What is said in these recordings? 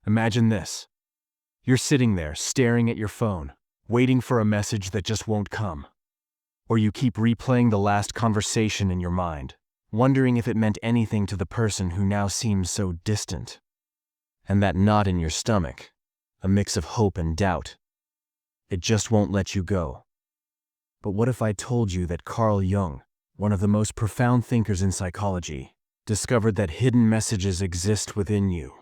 Imagine this. You're sitting there, staring at your phone, waiting for a message that just won't come. Or you keep replaying the last conversation in your mind, wondering if it meant anything to the person who now seems so distant. And that knot in your stomach, a mix of hope and doubt, it just won't let you go. But what if I told you that Carl Jung, one of the most profound thinkers in psychology, discovered that hidden messages exist within you,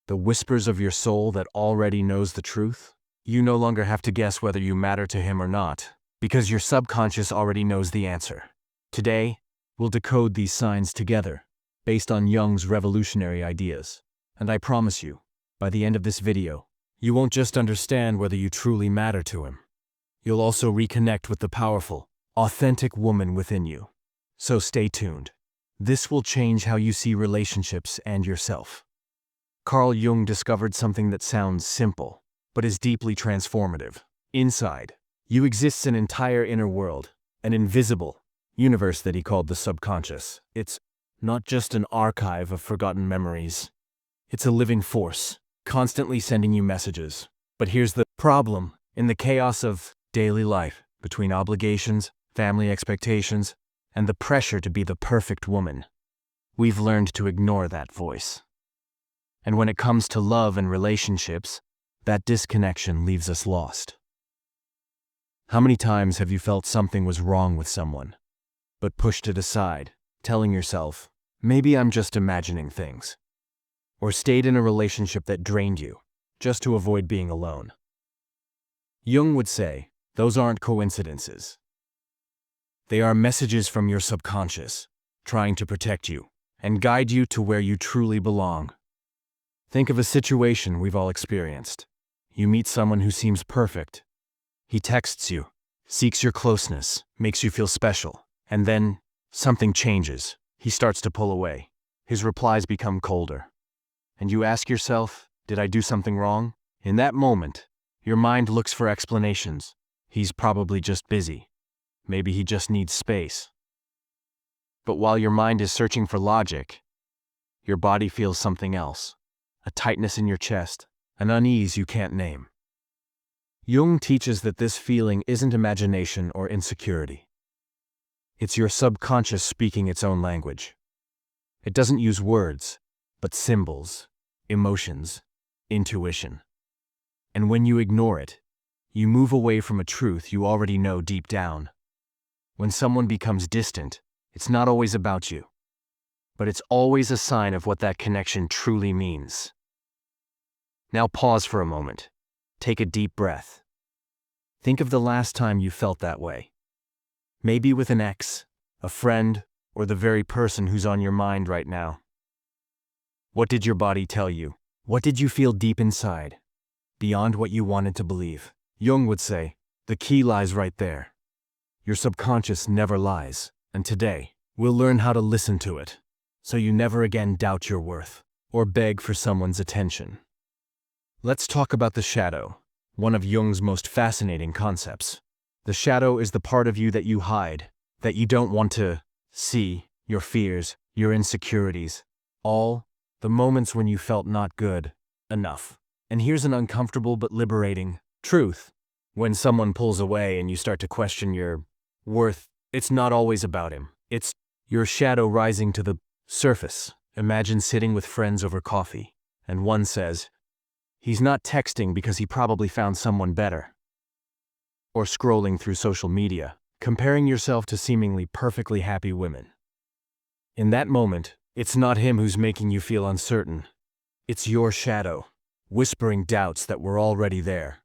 the whispers of your soul that already knows the truth? You no longer have to guess whether you matter to him or not, because your subconscious already knows the answer. Today, we'll decode these signs together, based on Jung's revolutionary ideas. And I promise you, by the end of this video, you won't just understand whether you truly matter to him. You'll also reconnect with the powerful, authentic woman within you. So stay tuned. This will change how you see relationships and yourself. Carl Jung discovered something that sounds simple, but is deeply transformative. Inside, you exist an entire inner world, an invisible universe that he called the subconscious. It's not just an archive of forgotten memories. It's a living force, constantly sending you messages. But here's the problem. In the chaos of daily life, between obligations, family expectations, and the pressure to be the perfect woman, we've learned to ignore that voice. And when it comes to love and relationships, that disconnection leaves us lost. How many times have you felt something was wrong with someone, but pushed it aside, telling yourself, maybe I'm just imagining things? Or stayed in a relationship that drained you, just to avoid being alone? Jung would say, those aren't coincidences. They are messages from your subconscious, trying to protect you and guide you to where you truly belong. Think of a situation we've all experienced. You meet someone who seems perfect. He texts you, seeks your closeness, makes you feel special, and then something changes. He starts to pull away. His replies become colder. And you ask yourself, did I do something wrong? In that moment, your mind looks for explanations. He's probably just busy. Maybe he just needs space. But while your mind is searching for logic, your body feels something else. A tightness in your chest, an unease you can't name. Jung teaches that this feeling isn't imagination or insecurity. It's your subconscious speaking its own language. It doesn't use words, but symbols, emotions, intuition. And when you ignore it, you move away from a truth you already know deep down. When someone becomes distant, it's not always about you, but it's always a sign of what that connection truly means. Now pause for a moment. Take a deep breath. Think of the last time you felt that way. Maybe with an ex, a friend, or the very person who's on your mind right now. What did your body tell you? What did you feel deep inside, beyond what you wanted to believe? Jung would say, the key lies right there. Your subconscious never lies, and today, we'll learn how to listen to it, so you never again doubt your worth, or beg for someone's attention. Let's talk about the shadow, one of Jung's most fascinating concepts. The shadow is the part of you that you hide, that you don't want to see, your fears, your insecurities, all the moments when you felt not good enough. And here's an uncomfortable but liberating truth. When someone pulls away and you start to question your worth, it's not always about him. It's your shadow rising to the surface. Imagine sitting with friends over coffee, and one says, he's not texting because he probably found someone better. Or scrolling through social media, comparing yourself to seemingly perfectly happy women. In that moment, it's not him who's making you feel uncertain. It's your shadow, whispering doubts that were already there.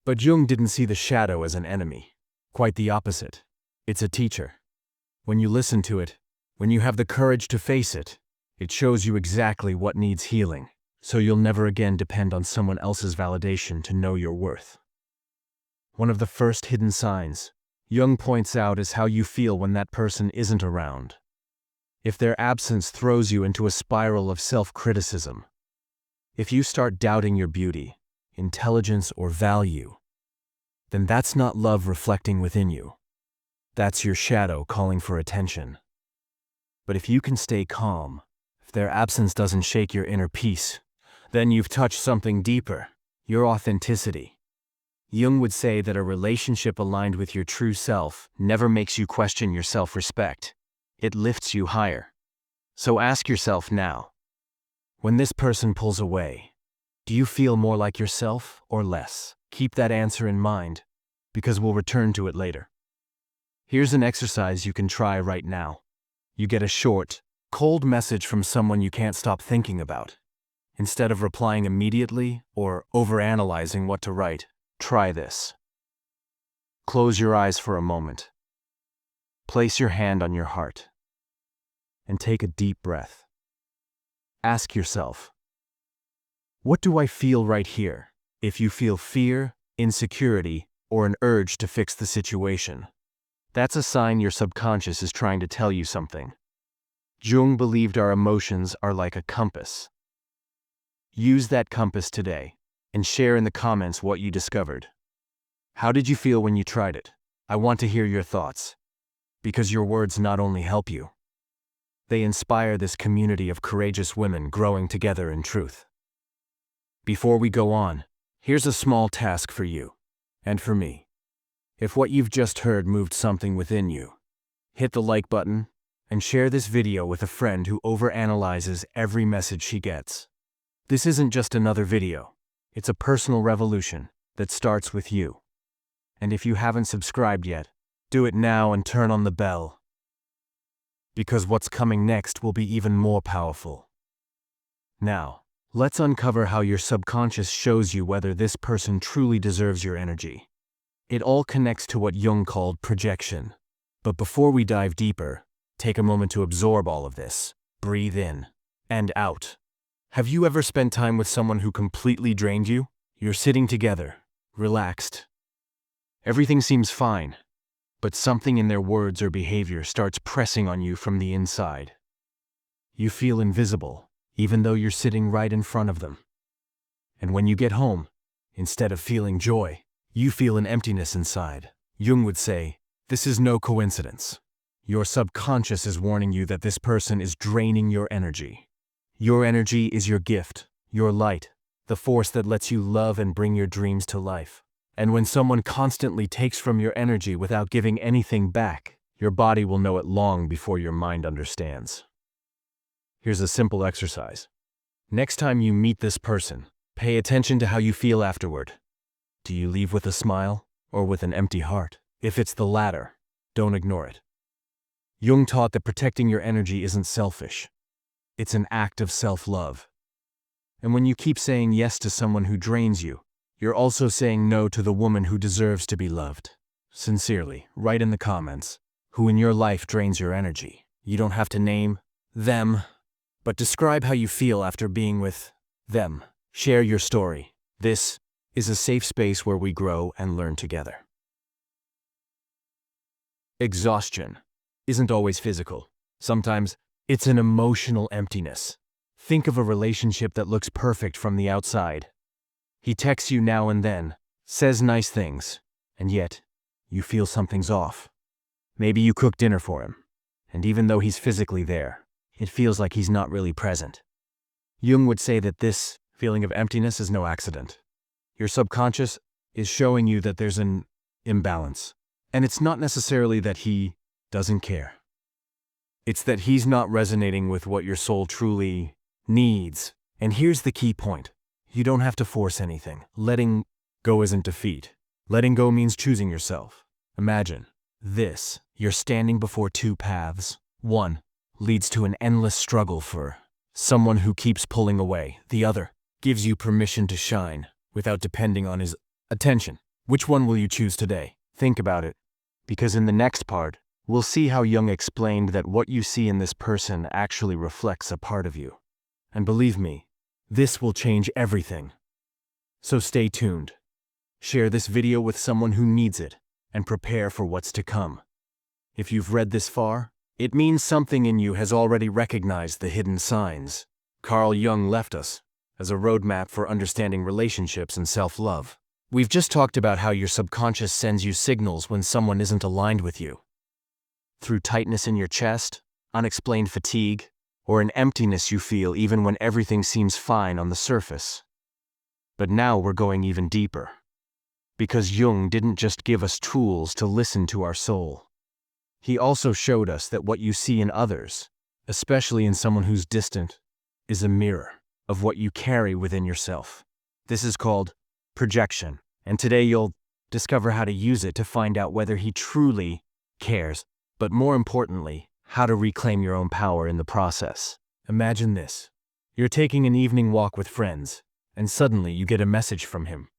But Jung didn't see the shadow as an enemy. Quite the opposite. It's a teacher. When you listen to it, when you have the courage to face it, it shows you exactly what needs healing, so you'll never again depend on someone else's validation to know your worth. One of the first hidden signs Jung points out is how you feel when that person isn't around. If their absence throws you into a spiral of self-criticism, if you start doubting your beauty, intelligence, or value, then that's not love reflecting within you. That's your shadow calling for attention. But if you can stay calm, if their absence doesn't shake your inner peace, then you've touched something deeper, your authenticity. Jung would say that a relationship aligned with your true self never makes you question your self-respect. It lifts you higher. So ask yourself now, when this person pulls away, do you feel more like yourself or less? Keep that answer in mind, because we'll return to it later. Here's an exercise you can try right now. You get a short, cold message from someone you can't stop thinking about. Instead of replying immediately or overanalyzing what to write, try this. Close your eyes for a moment. Place your hand on your heart. And take a deep breath. Ask yourself, what do I feel right here? If you feel fear, insecurity, or an urge to fix the situation, that's a sign your subconscious is trying to tell you something. Jung believed our emotions are like a compass. Use that compass today and share in the comments what you discovered. How did you feel when you tried it? I want to hear your thoughts, because your words not only help you, they inspire this community of courageous women growing together in truth. Before we go on, here's a small task for you, and for me. If what you've just heard moved something within you, hit the like button and share this video with a friend who overanalyzes every message she gets. This isn't just another video, it's a personal revolution that starts with you. And if you haven't subscribed yet, do it now and turn on the bell, because what's coming next will be even more powerful. Now, let's uncover how your subconscious shows you whether this person truly deserves your energy. It all connects to what Jung called projection. But before we dive deeper, take a moment to absorb all of this. Breathe in and out. Have you ever spent time with someone who completely drained you? You're sitting together, relaxed. Everything seems fine, but something in their words or behavior starts pressing on you from the inside. You feel invisible, even though you're sitting right in front of them. And when you get home, instead of feeling joy, you feel an emptiness inside. Jung would say, this is no coincidence. Your subconscious is warning you that this person is draining your energy. Your energy is your gift, your light, the force that lets you love and bring your dreams to life. And when someone constantly takes from your energy without giving anything back, your body will know it long before your mind understands. Here's a simple exercise. Next time you meet this person, pay attention to how you feel afterward. Do you leave with a smile or with an empty heart? If it's the latter, don't ignore it. Jung taught that protecting your energy isn't selfish. It's an act of self-love. And when you keep saying yes to someone who drains you, you're also saying no to the woman who deserves to be loved. Sincerely, write in the comments who in your life drains your energy. You don't have to name them, but describe how you feel after being with them. Share your story. This is a safe space where we grow and learn together. Exhaustion isn't always physical. Sometimes it's an emotional emptiness. Think of a relationship that looks perfect from the outside. He texts you now and then, says nice things, and yet you feel something's off. Maybe you cook dinner for him, and even though he's physically there, it feels like he's not really present. Jung would say that this feeling of emptiness is no accident. Your subconscious is showing you that there's an imbalance. And it's not necessarily that he doesn't care. It's that he's not resonating with what your soul truly needs. And here's the key point. You don't have to force anything. Letting go isn't defeat. Letting go means choosing yourself. Imagine this. You're standing before two paths. One leads to an endless struggle for someone who keeps pulling away. The other gives you permission to shine without depending on his attention. Which one will you choose today? Think about it, because in the next part, we'll see how Jung explained that what you see in this person actually reflects a part of you. And believe me, this will change everything. So stay tuned. Share this video with someone who needs it, and prepare for what's to come. If you've read this far, it means something in you has already recognized the hidden signs Carl Jung left us as a roadmap for understanding relationships and self-love. We've just talked about how your subconscious sends you signals when someone isn't aligned with you. Through tightness in your chest, unexplained fatigue, or an emptiness you feel even when everything seems fine on the surface. But now we're going even deeper. Because Jung didn't just give us tools to listen to our soul. He also showed us that what you see in others, especially in someone who's distant, is a mirror of what you carry within yourself. This is called projection, and today you'll discover how to use it to find out whether he truly cares, but more importantly, how to reclaim your own power in the process. Imagine this. You're taking an evening walk with friends, and suddenly you get a message from him.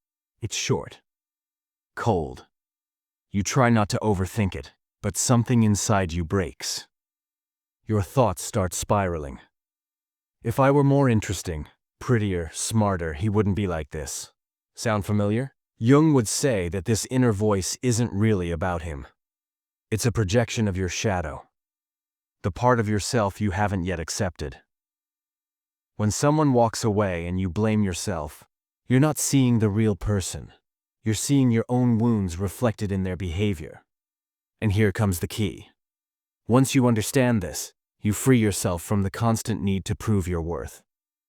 It's short, cold. You try not to overthink it, but something inside you breaks. Your thoughts start spiraling. If I were more interesting, prettier, smarter, he wouldn't be like this. Sound familiar? Jung would say that this inner voice isn't really about him. It's a projection of your shadow, the part of yourself you haven't yet accepted. When someone walks away and you blame yourself, you're not seeing the real person. You're seeing your own wounds reflected in their behavior. And here comes the key. Once you understand this, you free yourself from the constant need to prove your worth.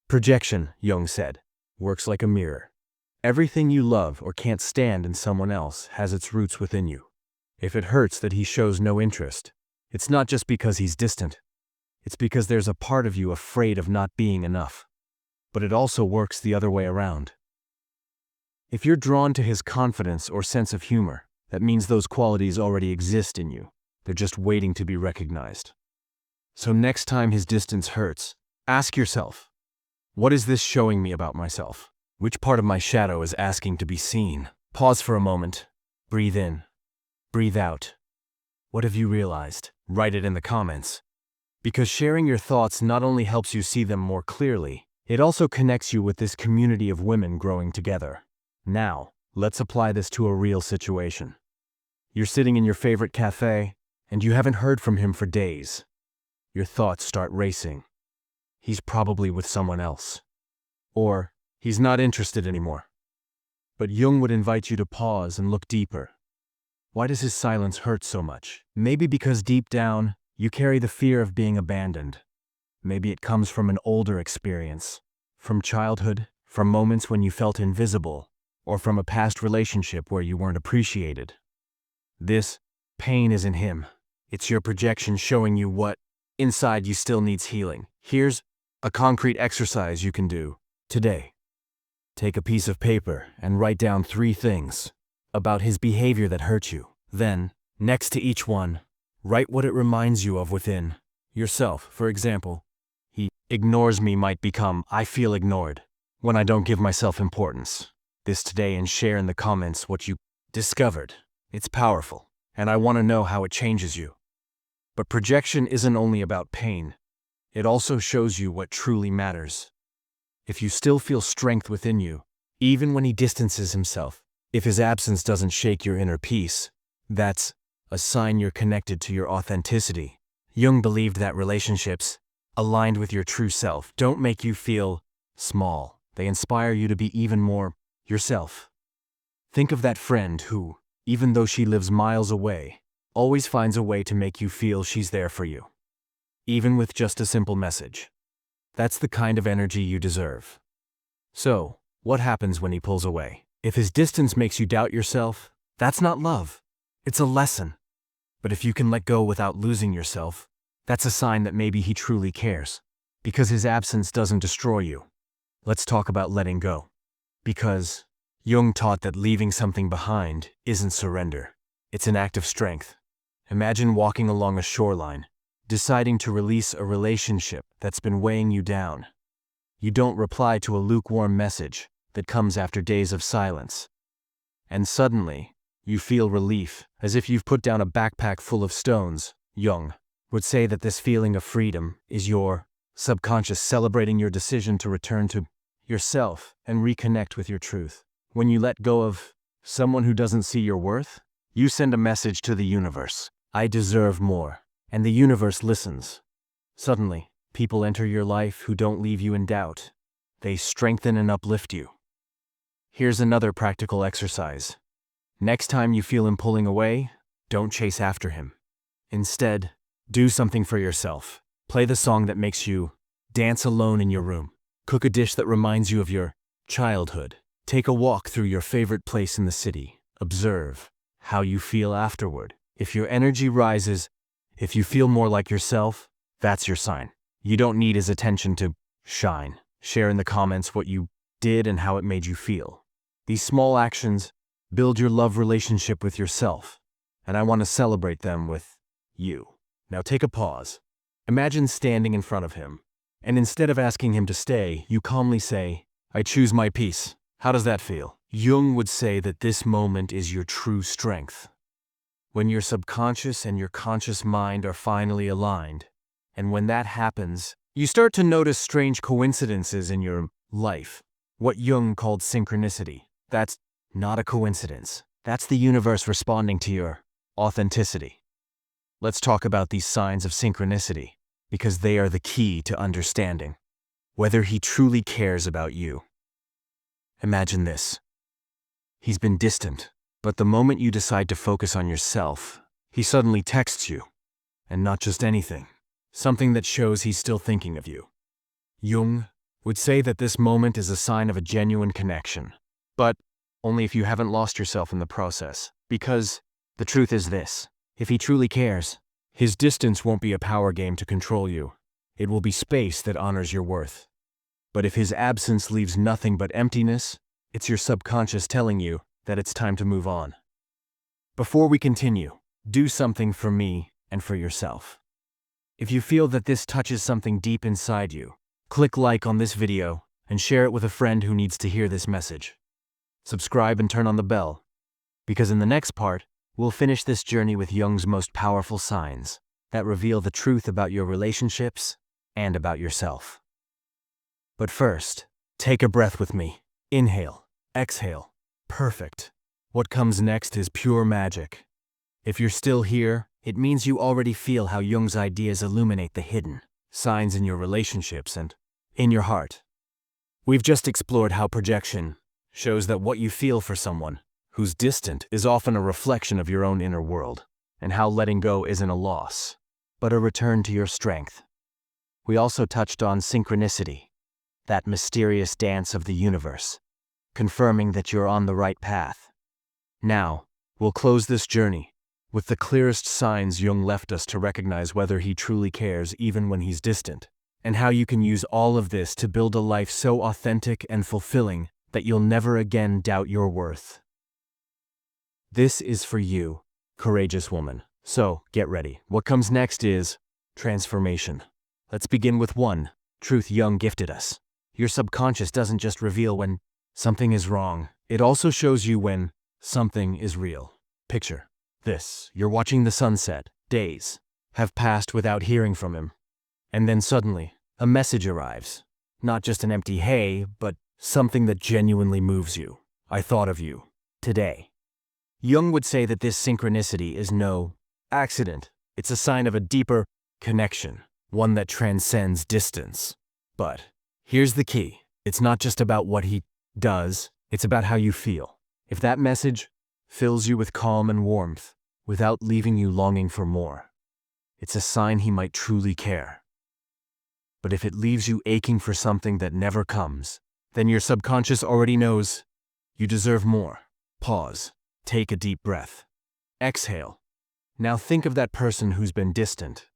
Projection, Jung said, works like a mirror. Everything you love or can't stand in someone else has its roots within you. If it hurts that he shows no interest, it's not just because he's distant. It's because there's a part of you afraid of not being enough. But it also works the other way around. If you're drawn to his confidence or sense of humor, that means those qualities already exist in you. They're just waiting to be recognized. So next time his distance hurts, ask yourself, what is this showing me about myself? Which part of my shadow is asking to be seen? Pause for a moment. Breathe in. Breathe out. What have you realized? Write it in the comments. Because sharing your thoughts not only helps you see them more clearly, it also connects you with this community of women growing together. Now, let's apply this to a real situation. You're sitting in your favorite cafe, and you haven't heard from him for days. Your thoughts start racing. He's probably with someone else. Or, he's not interested anymore. But Jung would invite you to pause and look deeper. Why does his silence hurt so much? Maybe because deep down, you carry the fear of being abandoned. Maybe it comes from an older experience, from childhood, from moments when you felt invisible, or from a past relationship where you weren't appreciated. This pain isn't him. It's your projection showing you what inside you still needs healing. Here's a concrete exercise you can do today. Take a piece of paper and write down 3 things about his behavior that hurt you. Then, next to each one, write what it reminds you of within yourself. For example, he ignores me might become I feel ignored when I don't give myself importance. This today and share in the comments what you discovered. It's powerful, and I want to know how it changes you. But projection isn't only about pain. It also shows you what truly matters. If you still feel strength within you, even when he distances himself, if his absence doesn't shake your inner peace, that's a sign you're connected to your authenticity. Jung believed that relationships, aligned with your true self, don't make you feel small. They inspire you to be even more yourself. Think of that friend who, even though she lives miles away, always finds a way to make you feel she's there for you. Even with just a simple message. That's the kind of energy you deserve. So, what happens when he pulls away? If his distance makes you doubt yourself, that's not love. It's a lesson. But if you can let go without losing yourself, that's a sign that maybe he truly cares. Because his absence doesn't destroy you. Let's talk about letting go. Because Jung taught that leaving something behind isn't surrender. It's an act of strength. Imagine walking along a shoreline, deciding to release a relationship that's been weighing you down. You don't reply to a lukewarm message that comes after days of silence. And suddenly, you feel relief, as if you've put down a backpack full of stones. Jung would say that this feeling of freedom is your subconscious celebrating your decision to return to yourself and reconnect with your truth. When you let go of someone who doesn't see your worth, you send a message to the universe. I deserve more. And the universe listens. Suddenly, people enter your life who don't leave you in doubt. They strengthen and uplift you. Here's another practical exercise. Next time you feel him pulling away, don't chase after him. Instead, do something for yourself. Play the song that makes you dance alone in your room. Cook a dish that reminds you of your childhood. Take a walk through your favorite place in the city. Observe how you feel afterward. If your energy rises, if you feel more like yourself, that's your sign. You don't need his attention to shine. Share in the comments what you did and how it made you feel. These small actions build your love relationship with yourself, and I want to celebrate them with you. Now take a pause. Imagine standing in front of him, and instead of asking him to stay, you calmly say, "I choose my peace." How does that feel? Jung would say that this moment is your true strength. When your subconscious and your conscious mind are finally aligned, and when that happens, you start to notice strange coincidences in your life. What Jung called synchronicity. That's not a coincidence. That's the universe responding to your authenticity. Let's talk about these signs of synchronicity, because they are the key to understanding whether he truly cares about you. Imagine this. He's been distant, but the moment you decide to focus on yourself, he suddenly texts you. And not just anything. Something that shows he's still thinking of you. Jung would say that this moment is a sign of a genuine connection. But only if you haven't lost yourself in the process. Because the truth is this. If he truly cares, his distance won't be a power game to control you. It will be space that honors your worth. But if his absence leaves nothing but emptiness, it's your subconscious telling you that it's time to move on. Before we continue, do something for me and for yourself. If you feel that this touches something deep inside you, click like on this video and share it with a friend who needs to hear this message. Subscribe and turn on the bell, because in the next part, we'll finish this journey with Jung's most powerful signs that reveal the truth about your relationships and about yourself. But first, take a breath with me. Inhale, exhale. Perfect. What comes next is pure magic. If you're still here, it means you already feel how Jung's ideas illuminate the hidden signs in your relationships and in your heart. We've just explored how projection shows that what you feel for someone who's distant is often a reflection of your own inner world, and how letting go isn't a loss, but a return to your strength. We also touched on synchronicity, that mysterious dance of the universe, confirming that you're on the right path. Now, we'll close this journey with the clearest signs Jung left us to recognize whether he truly cares even when he's distant, and how you can use all of this to build a life so authentic and fulfilling that you'll never again doubt your worth. This is for you, courageous woman. So, get ready. What comes next is transformation. Let's begin with one truth Jung gifted us. Your subconscious doesn't just reveal when something is wrong, it also shows you when something is real. Picture this. You're watching the sunset. Days have passed without hearing from him. And then suddenly, a message arrives. Not just an empty hey, but something that genuinely moves you. I thought of you today. Jung would say that this synchronicity is no accident. It's a sign of a deeper connection, one that transcends distance. But here's the key. It's not just about what he does, it's about how you feel. If that message fills you with calm and warmth, without leaving you longing for more, it's a sign he might truly care. But if it leaves you aching for something that never comes, then your subconscious already knows you deserve more. Pause. Take a deep breath. Exhale. Now think of that person who's been distant.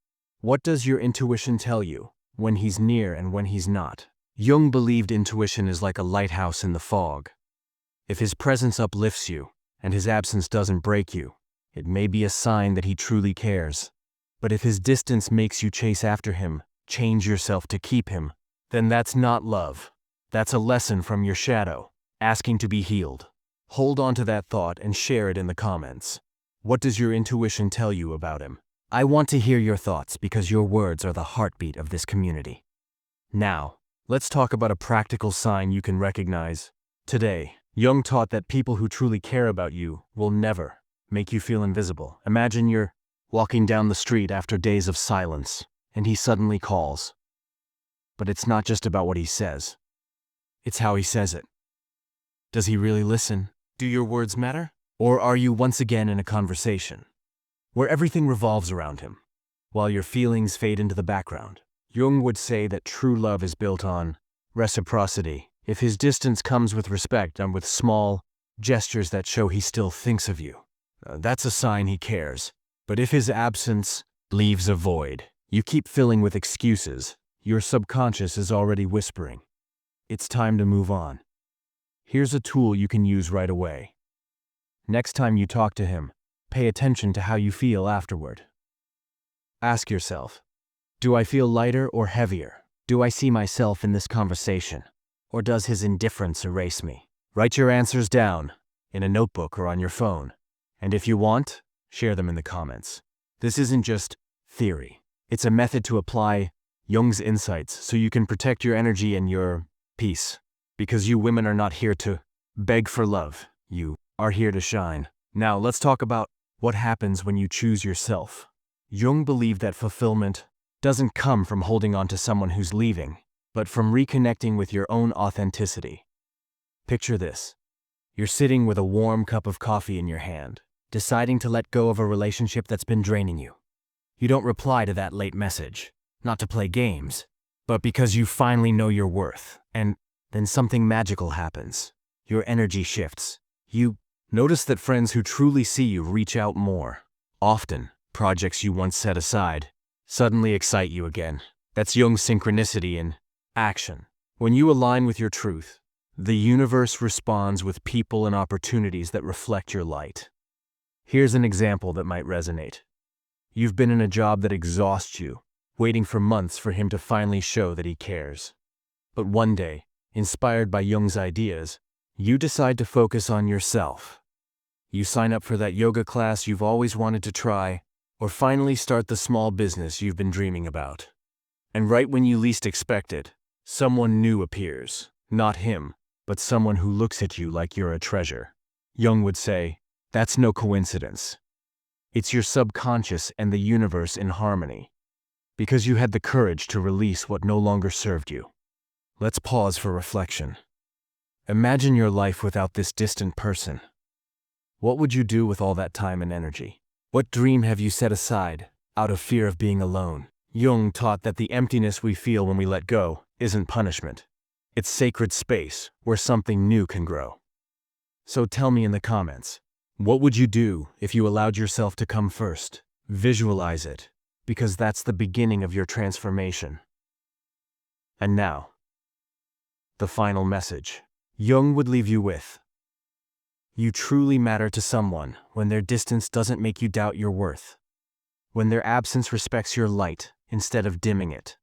What does your intuition tell you when he's near and when he's not? Jung believed intuition is like a lighthouse in the fog. If his presence uplifts you and his absence doesn't break you, it may be a sign that he truly cares. But if his distance makes you chase after him, change yourself to keep him, then that's not love. That's a lesson from your shadow, asking to be healed. Hold on to that thought and share it in the comments. What does your intuition tell you about him? I want to hear your thoughts because your words are the heartbeat of this community. Now, let's talk about a practical sign you can recognize. Today, Jung taught that people who truly care about you will never make you feel invisible. Imagine you're walking down the street after days of silence, and he suddenly calls. But it's not just about what he says. It's how he says it. Does he really listen? Do your words matter? Or are you once again in a conversation where everything revolves around him, while your feelings fade into the background? Jung would say that true love is built on reciprocity. If his distance comes with respect and with small gestures that show he still thinks of you, that's a sign he cares. But if his absence leaves a void you keep filling with excuses, your subconscious is already whispering, it's time to move on. Here's a tool you can use right away. Next time you talk to him, pay attention to how you feel afterward. Ask yourself, do I feel lighter or heavier? Do I see myself in this conversation? Or does his indifference erase me? Write your answers down, in a notebook or on your phone. And if you want, share them in the comments. This isn't just theory. It's a method to apply Jung's insights so you can protect your energy and your peace. Because you women are not here to beg for love. You are here to shine. Now let's talk about what happens when you choose yourself. Jung believed that fulfillment doesn't come from holding on to someone who's leaving, but from reconnecting with your own authenticity. Picture this. You're sitting with a warm cup of coffee in your hand, deciding to let go of a relationship that's been draining you. You don't reply to that late message, not to play games, but because you finally know your worth. And then something magical happens. Your energy shifts. You notice that friends who truly see you reach out more. Often, projects you once set aside suddenly excite you again. That's Jung's synchronicity in action. When you align with your truth, the universe responds with people and opportunities that reflect your light. Here's an example that might resonate. You've been in a job that exhausts you, waiting for months for him to finally show that he cares. But one day, inspired by Jung's ideas, you decide to focus on yourself. You sign up for that yoga class you've always wanted to try, or finally start the small business you've been dreaming about. And right when you least expect it, someone new appears. Not him, but someone who looks at you like you're a treasure. Jung would say, that's no coincidence. It's your subconscious and the universe in harmony. Because you had the courage to release what no longer served you. Let's pause for reflection. Imagine your life without this distant person. What would you do with all that time and energy? What dream have you set aside, out of fear of being alone? Jung taught that the emptiness we feel when we let go isn't punishment. It's sacred space where something new can grow. So tell me in the comments, what would you do if you allowed yourself to come first? Visualize it, because that's the beginning of your transformation. And now, the final message. Jung would leave you with, you truly matter to someone when their distance doesn't make you doubt your worth. When their absence respects your light instead of dimming it.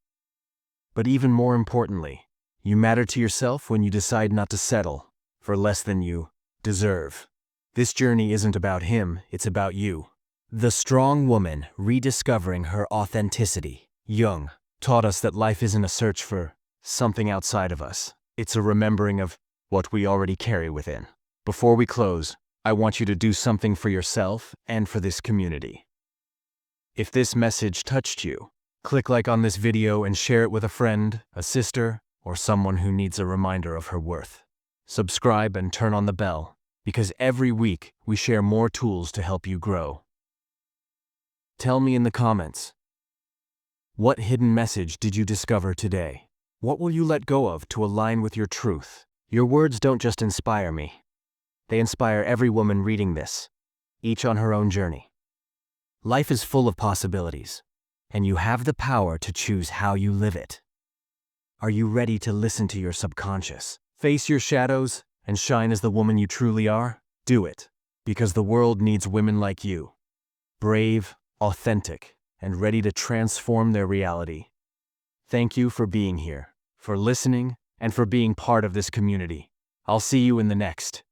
But even more importantly, you matter to yourself when you decide not to settle for less than you deserve. This journey isn't about him, it's about you. The strong woman rediscovering her authenticity. Jung taught us that life isn't a search for something outside of us. It's a remembering of what we already carry within. Before we close, I want you to do something for yourself and for this community. If this message touched you, click like on this video and share it with a friend, a sister, or someone who needs a reminder of her worth. Subscribe and turn on the bell, because every week we share more tools to help you grow. Tell me in the comments, what hidden message did you discover today? What will you let go of to align with your truth? Your words don't just inspire me. They inspire every woman reading this, each on her own journey. Life is full of possibilities, and you have the power to choose how you live it. Are you ready to listen to your subconscious? Face your shadows and shine as the woman you truly are? Do it, because the world needs women like you. Brave, authentic, and ready to transform their reality. Thank you for being here, for listening, and for being part of this community. I'll see you in the next